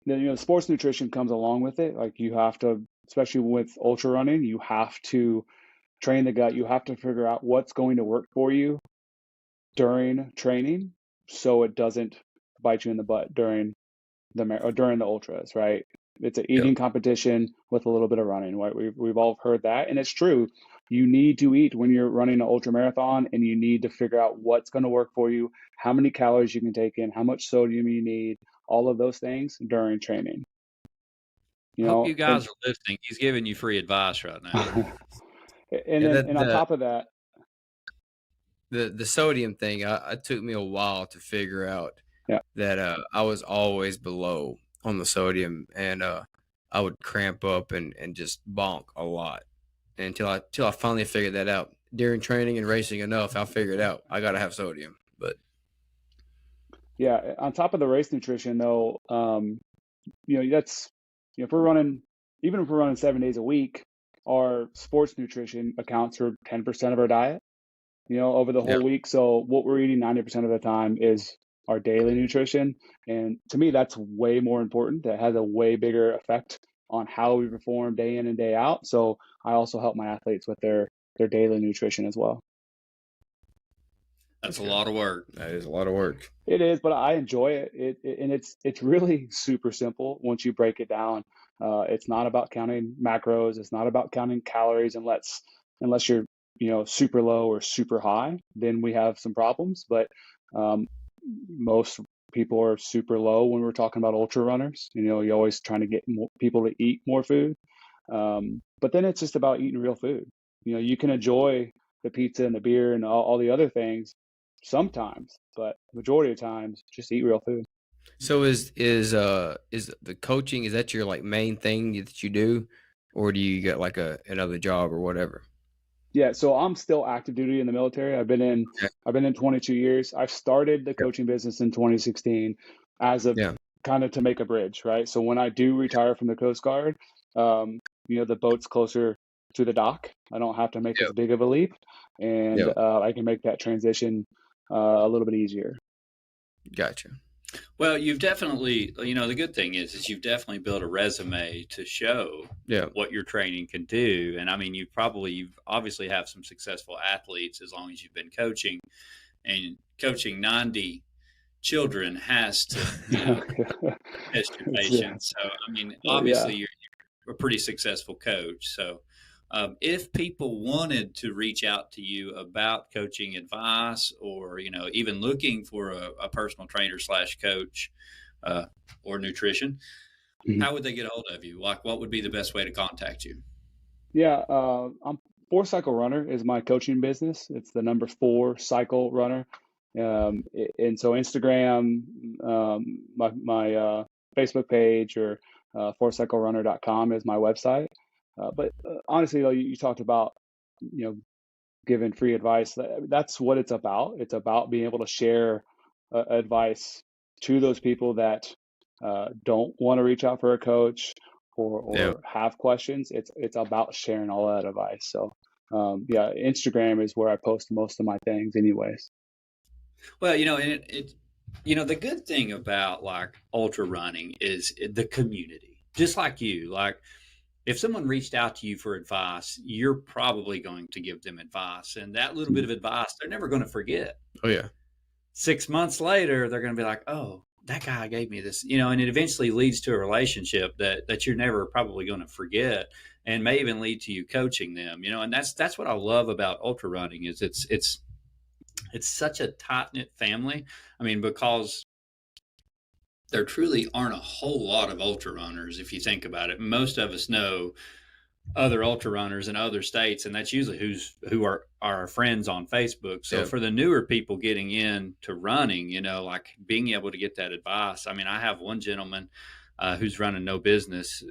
the sports nutrition comes along with it. Like you have to, especially with ultra running, you have to train the gut. You have to figure out what's going to work for you during training, so it doesn't bite you in the butt during the ultras, right? It's an Yeah. eating competition with a little bit of running, right? We've all heard that, and it's true. You need to eat when you're running an ultra marathon, and you need to figure out what's going to work for you, how many calories you can take in, how much sodium you need, all of those things during training. I hope you And guys are listening. He's giving you free advice right now. and Yeah, then that and on top of that, the sodium thing, it took me a while to figure out yeah, that I was always below on the sodium, and I would cramp up and just bonk a lot until I finally figured that out. During training and racing enough, I figured out I gotta have sodium. But yeah. On top of the race nutrition, though, that's if we're running, even if we're running 7 days a week, our sports nutrition accounts for 10% of our diet, over the yeah, whole week. So what we're eating 90% of the time is our daily nutrition. And to me, that's way more important. That has a way bigger effect on how we perform day in and day out. So I also help my athletes with their daily nutrition as well. That's a okay, lot of work. that is a lot of work. It is, but I enjoy it. And it's really super simple once you break it down. It's not about counting macros. It's not about counting calories, unless you're super low or super high. Then we have some problems. But um, most people are super low when we're talking about ultra runners. You're always trying to get people to eat more food. But then it's just about eating real food. You can enjoy the pizza and the beer and all the other things sometimes, but majority of times, just eat real food. So is the coaching, is that your like main thing that you do, or do you get like another job or whatever? Yeah, so I'm still active duty in the military. Okay. I've been in 22 years. I've started the Yeah. coaching business in 2016 as a Yeah. kind of to make a bridge, right? So when I do retire from the Coast Guard, um, the boat's closer to the dock. I don't have to make Yeah. as big of a leap, and Yeah. I can make that transition a little bit easier. Gotcha. Well, you've definitely, the good thing is you've definitely built a resume to show Yeah. what your training can do. And I mean, you've obviously have some successful athletes as long as you've been coaching, and coaching 90 children has to, test your Yeah, patience. So, I mean, yeah. obviously you're a pretty successful coach. So, if people wanted to reach out to you about coaching advice, or even looking for a personal trainer slash coach, uh, or nutrition, Mhm. how would they get a hold of you? Like, what would be the best way to contact you? Yeah, I'm Four Cycle Runner is my coaching business. It's the number four cycle runner. And so Instagram, my Facebook page, or fourcyclerunner.com is my website. But honestly, though, you talked about, you know, giving free advice. That's what it's about. It's about being able to share advice to those people that don't want to reach out for a coach, Yeah. or have questions. It's about sharing all that advice. So yeah, Instagram is where I post most of my things, anyways. Well, and the good thing about like ultra running is the community. Just like you, like if someone reached out to you for advice, you're probably going to give them advice, and that little bit Mhm. of advice they're never going to forget. Oh yeah. 6 months later, they're going to be like, "Oh, that guy gave me this," and it eventually leads to a relationship that you're never probably going to forget, and may even lead to you coaching them. And that's what I love about ultra running is it's such a tight knit family. I mean, because there truly aren't a whole lot of ultra runners if you think about it. Most of us know other ultra runners in other states, and that's usually who are our friends on Facebook. So Yeah. for the newer people getting into running, like being able to get that advice. I mean, I have one gentleman who's running no business.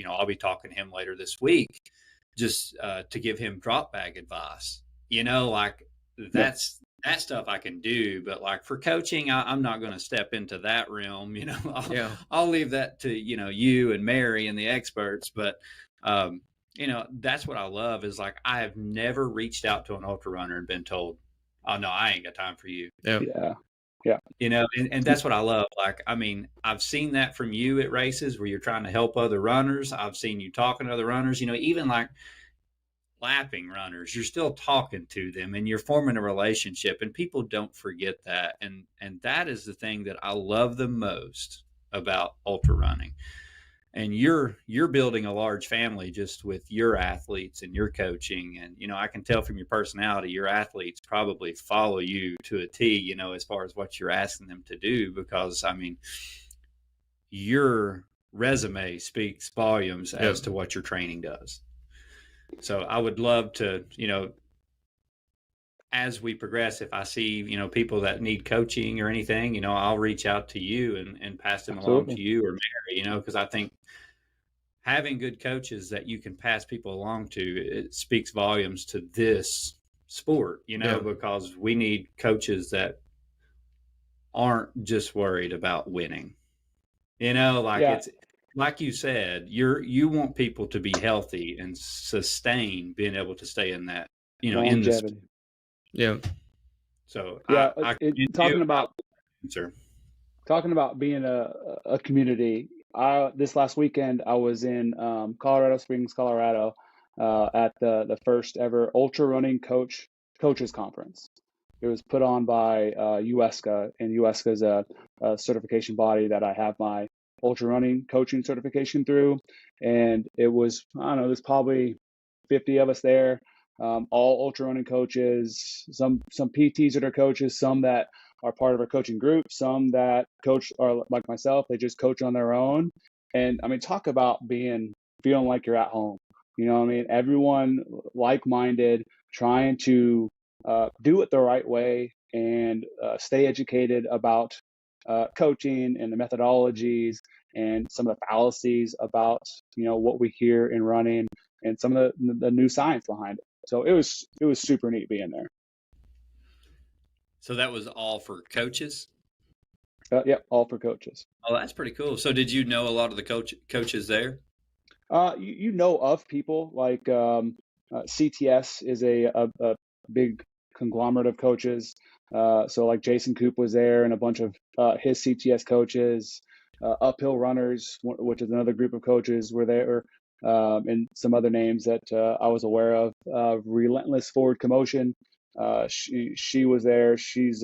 I'll be talking to him later this week, just to give him drop bag advice. Like Yeah. that's that stuff I can do, but like for coaching, I'm not going to step into that realm. Yeah. I'll leave that to you and Mary and the experts. But that's what I love is like I have never reached out to an ultra runner and been told, "Oh no, I ain't got time for you." Yeah. Yeah. Yeah. And that's what I love. Like, I mean, I've seen that from you at races where you're trying to help other runners. I've seen you talking to other runners. Even like lapping runners, you're still talking to them and you're forming a relationship, and people don't forget that. And that is the thing that I love the most about ultra running. And you're building a large family just with your athletes and your coaching. And I can tell from your personality, your athletes probably follow you to a T, as far as what you're asking them to do, because I mean your resume speaks volumes as to what your training does. So I would love to, as we progress, if I see, people that need coaching or anything, I'll reach out to you and pass them along to you or Mary, because I think having good coaches that you can pass people along to, it speaks volumes to this sport, because we need coaches that aren't just worried about winning, it's like you said, you want people to be healthy and sustain being able to stay in that, in this. Longevity. Yeah. So talking about being a community. This last weekend I was in Colorado Springs, Colorado, at the first ever ultra running coaches conference. It was put on by USCA, and USCA is a certification body that I have my ultra running coaching certification through. And it was, I don't know, there's probably 50 of us there, all ultra running coaches, some PTs that are coaches, some that are part of our coaching group, some that coach are like myself, they just coach on their own. And I mean, talk about feeling like you're at home. I mean, everyone like-minded, trying to do it the right way and stay educated about coaching and the methodologies and some of the fallacies about what we hear in running and some of the new science behind it. So it was super neat being there. So that was all for coaches? Yep, all for coaches. Oh, that's pretty cool. So did you know a lot of the coaches there? You know of people like CTS is a big conglomerate of coaches. So like Jason Coop was there and a bunch of his CTS coaches. Uphill Runners, which is another group of coaches, were there, and some other names that I was aware of. Relentless Forward Commotion, she was there. She's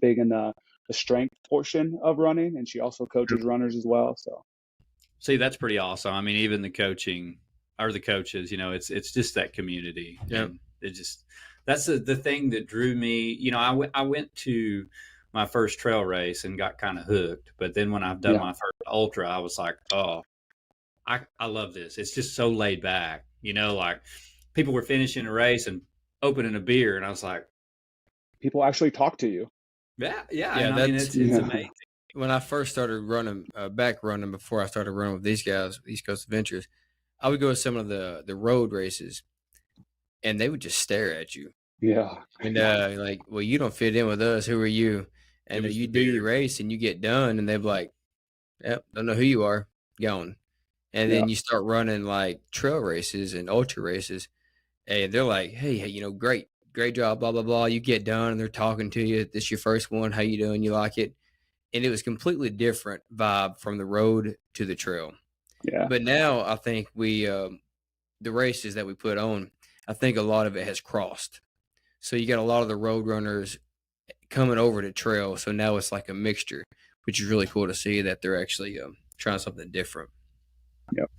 big in the strength portion of running, and she also coaches runners as well. So, see, that's pretty awesome. I mean, even the coaching or the coaches, it's just that community. Yeah, it just that's the thing that drew me. I went to my first trail race and got kind of hooked, but then when I've done my first ultra, I was like, oh, I love this. It's just so laid back. Like people were finishing a race and opening a beer, and I was like, people actually talk to you. Yeah. I mean, it's amazing. When I first started running, back running before I started running with these guys, East Coast Adventures, I would go to some of the road races, and they would just stare at you. Yeah. And like, well, you don't fit in with us. Who are you? And you do your race, and you get done, and they're like, "Yep, don't know who you are, gone." And then you start running like trail races and ultra races, and they're like, "Hey, great job, blah blah blah." You get done, and they're talking to you. This your first one. How you doing? You like it? And it was completely different vibe from the road to the trail. Yeah. But now I think the races that we put on, I think a lot of it has crossed. So you got a lot of the road runners coming over to trail. So now it's like a mixture, which is really cool to see that they're actually trying something different. Yep.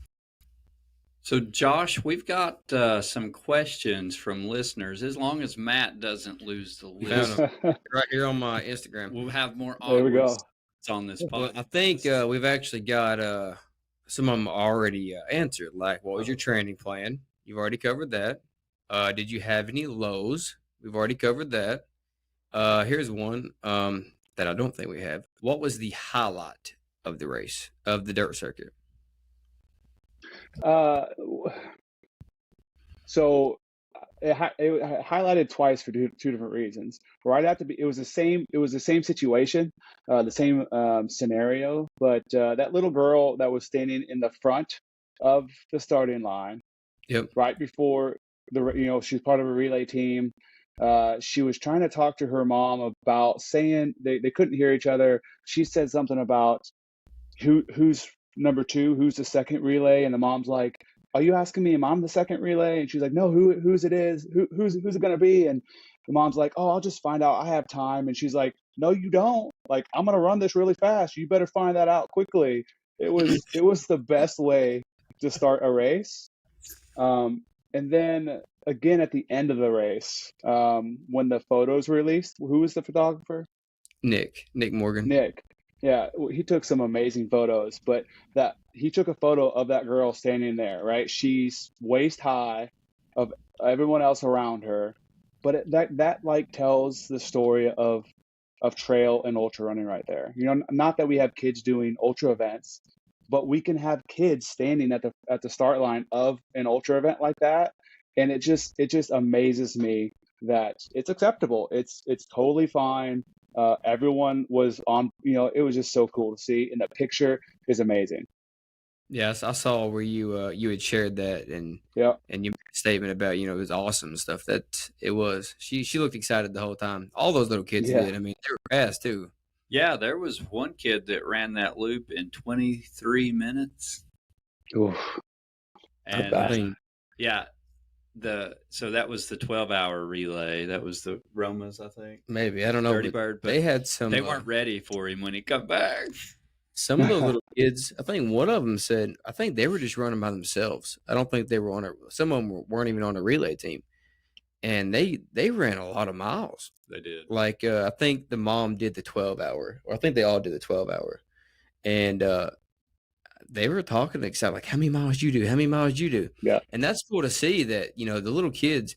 So Josh, we've got some questions from listeners. As long as Matt doesn't lose the list, right here on my Instagram, we'll have more. There we go. On this podcast. Well, I think we've actually got some of them already answered. Like, what was your training plan? You've already covered that. Did you have any lows? We've already covered that. Here's one that I don't think we have. What was the highlight of the race, of the dirt circuit? So it highlighted twice for two different reasons. Right after it was the same situation, the same scenario, but that little girl that was standing in the front of the starting line Yep. right before she's part of a relay team. She was trying to talk to her mom about saying they couldn't hear each other. She said something about who's number two, who's the second relay, and the mom's like, "Are you asking me? Am I the second relay?" And she's like, "No, who's it is? Who's it gonna be?" And the mom's like, "Oh, I'll just find out. I have time." And she's like, "No, you don't. Like, I'm gonna run this really fast. You better find that out quickly." It was the best way to start a race. And then again at the end of the race, when the photos were released, who was the photographer? Nick Morgan. Nick. Yeah, he took some amazing photos, but that he took a photo of that girl standing there, right? She's waist high of everyone else around her, but that like tells the story of trail and ultra running right there. Not that we have kids doing ultra events, but we can have kids standing at the start line of an ultra event like that, and it just amazes me that it's acceptable. It's totally fine. Everyone was on. It was just so cool to see, and the picture is amazing. Yes, I saw where you had shared that, and Yeah, you made a statement about it was awesome and stuff. That it was. She looked excited the whole time. All those little kids yeah. did. I mean, they were fast too. Yeah, there was one kid that ran that loop in 23 minutes. Oof, And I think yeah, so that was the 12-hour relay. That was the Romas, I think. maybe I don't know. Dirty Bird, but they had some. they weren't ready for him when he come back. Some of the little kids. I think one of them said. I think they were just running by themselves. I don't think they were on a. Some of them weren't even on a relay team, and they ran a lot of miles. They did. Like I think the mom did the 12-hour, or I think they all did the 12-hour, and they were talking excited, like, how many miles you do? How many miles you do? Yeah, And that's cool to see that, the little kids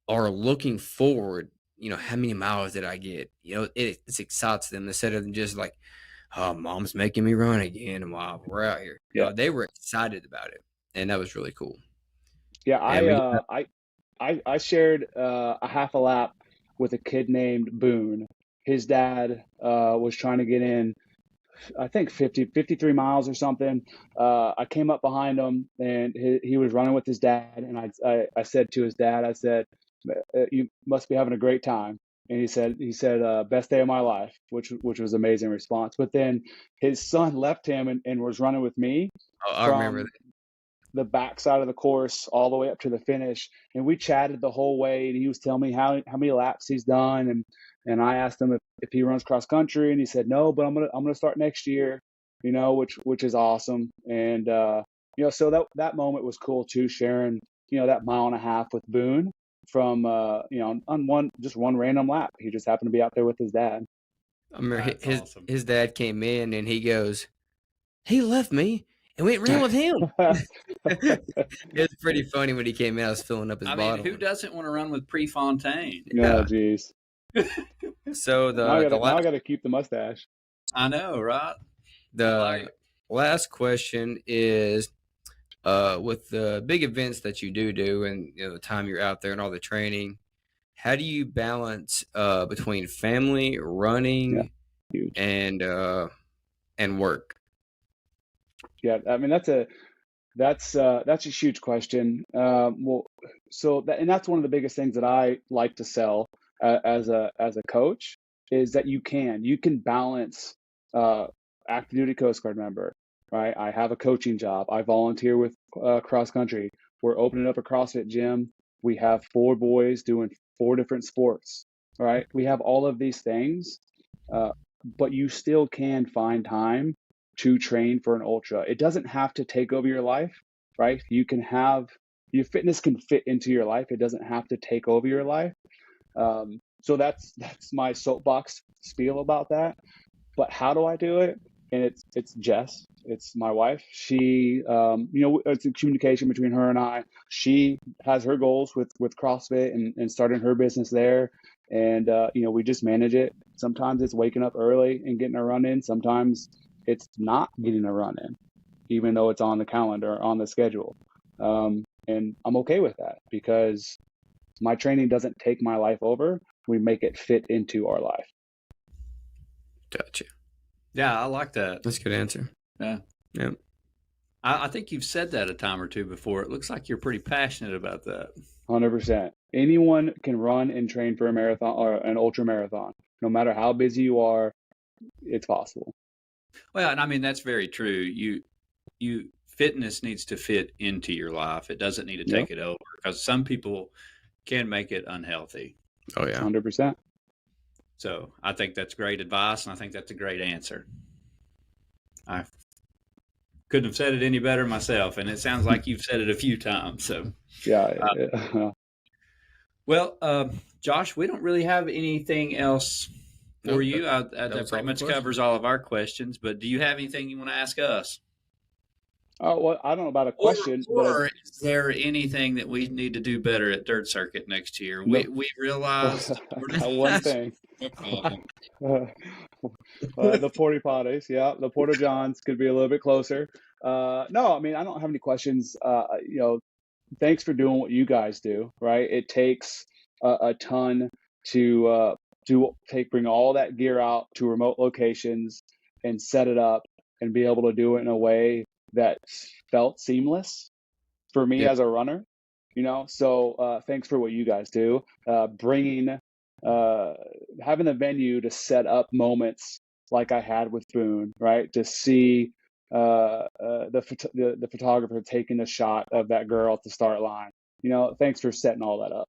are looking forward, how many miles did I get? It excites them instead of just like, oh, mom's making me run again while we're out here. yeah, They were excited about it. And that was really cool. yeah. And we got, I shared a half a lap with a kid named Boone. His dad was trying to get in, I think 53 miles or something. I came up behind him, and he was running with his dad. And I said to his dad, I said, "You must be having a great time." And he said, "Best day of my life," which was amazing response. But then his son left him and was running with me I remember from that. the back side of the course all the way up to the finish, and we chatted the whole way. And he was telling me how many laps he's done, and I asked him if he runs cross country, and he said no, but I'm gonna start next year, which is awesome. And so that moment was cool too, sharing that mile and a half with Boone from on one random lap. He just happened to be out there with his dad. I remember That's his, awesome. his dad came in and he goes, he left me and went ran with him. It's pretty funny when he came in. I was filling up his I bottle. mean, who doesn't want to run with Prefontaine? Yeah. Oh, geez. So Now I gotta keep the mustache. I know, right? the I like it. last question is, with the big events that you do, and the time you're out there and all the training, how do you balance between family, Yeah, running, huge. and work? Yeah, I mean that's a huge question. Well, and that's one of the biggest things that I like to sell as a coach is that you can balance active duty Coast Guard member, right? I have a coaching job. I volunteer with cross country. We're opening up a CrossFit gym. We have 4 boys doing 4 different sports, right? We have all of these things, uh, but you still can find time to train for an ultra. It doesn't have to take over your life, right? Your fitness can fit into your life. It doesn't have to take over your life. So that's my soapbox spiel about that. But how do I do it? And it's Jess. It's my wife. She, it's a communication between her and I. She has her goals with CrossFit and starting her business there. And, we just manage it. Sometimes it's waking up early and getting a run in. Sometimes it's not getting a run in, even though it's on the calendar, on the schedule. And I'm okay with that because My training doesn't take my life over. We make it fit into our life. Gotcha. Yeah, I like that. That's a good answer. Yeah. Yep. I think you've said that a time or two before. It looks like you're pretty passionate about that. 100%. Anyone can run and train for a marathon or an ultra marathon. No matter how busy you are, it's possible. Well, and I mean, that's very true. Fitness needs to fit into your life. It doesn't need to take it over, because some people can make it unhealthy. Oh yeah. 100%. So I think that's great advice, and I think that's a great answer. I couldn't have said it any better myself, and it sounds like you've said it a few times. So yeah. Well, Josh, we don't really have anything else for you. That pretty much covers all of our questions. But do you have anything you want to ask us? Oh, well, I don't know about a question, or is there anything that we need to do better at Dirt Circuit next year? No. We realized one thing. The porta potties, the porta johns could be a little bit closer. No, I mean, I don't have any questions. Thanks for doing what you guys do. Right, it takes a ton to bring all that gear out to remote locations and set it up and be able to do it in a way that felt seamless for me as a runner. So thanks for what you guys do. Having the venue to set up moments like I had with Boone, right? To see the photographer taking a shot of that girl at the start line. Thanks for setting all that up.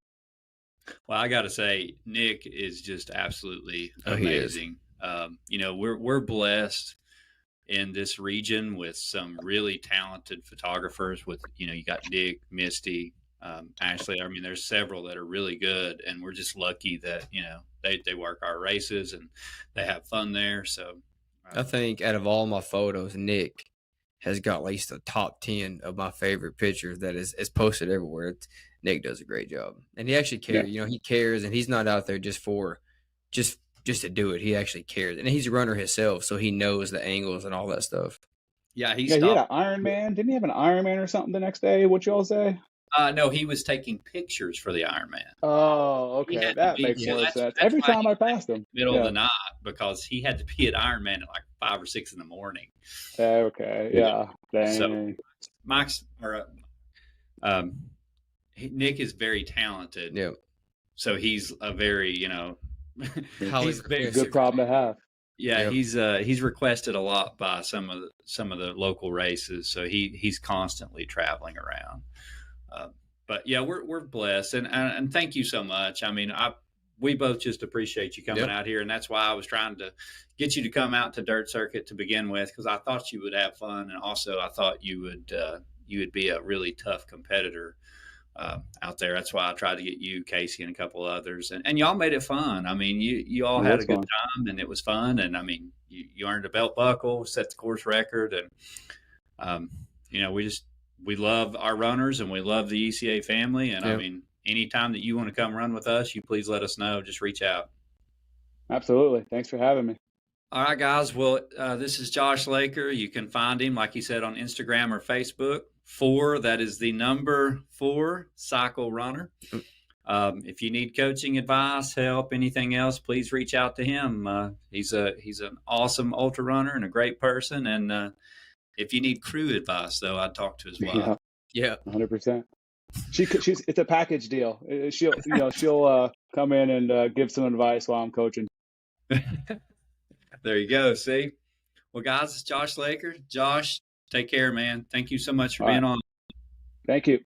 Well, I got to say, Nick is just absolutely amazing. We're blessed in this region with some really talented photographers. With you got Dick, Misty, Ashley. I mean, there's several that are really good, and we're just lucky that they work our races and they have fun there. So I think out of all my photos, Nick has got at least the top 10 of my favorite pictures that is posted everywhere. Nick does a great job, and he actually cares. He cares, and he's not out there just to do it. He actually cares, and he's a runner himself, so he knows the angles and all that stuff. Yeah, he had an Ironman. Didn't he have an Ironman or something the next day? What y'all say? No, he was taking pictures for the Ironman. Oh, okay, that makes more sense. Every time I passed him, middle of the night, because he had to be at Ironman at like 5 or 6 in the morning. Okay, yeah. Dang. So Nick is very talented. Yeah. So he's a very he's a good problem to have. Yeah, he's requested a lot by some of the local races, so he's constantly traveling around. But yeah, we're blessed, and thank you so much. I mean, we both just appreciate you coming out here, and that's why I was trying to get you to come out to Dirt Circuit to begin with, because I thought you would have fun, and also I thought you would be a really tough competitor out there. That's why I tried to get you, Casey, and a couple others, and y'all made it fun. I mean, you all had a good time, and it was fun. And I mean, you earned a belt buckle, set the course record, and we love our runners, and we love the ECA family. And I mean, anytime that you want to come run with us, you please let us know. Just reach out. Absolutely. Thanks for having me. All right, guys. Well, this is Josh Laker. You can find him, like he said, on Instagram or Facebook. 4, that is the number 4 cycle runner. If you need coaching advice, help, anything else, please reach out to him. He's an awesome ultra runner and a great person. And if you need crew advice, though, I'd talk to his wife. Yeah, 100%. She's it's a package deal. She'll come in and give some advice while I'm coaching. There you go. See, well, guys, it's Josh Laker. Josh, take care, man. Thank you so much for being on. Thank you.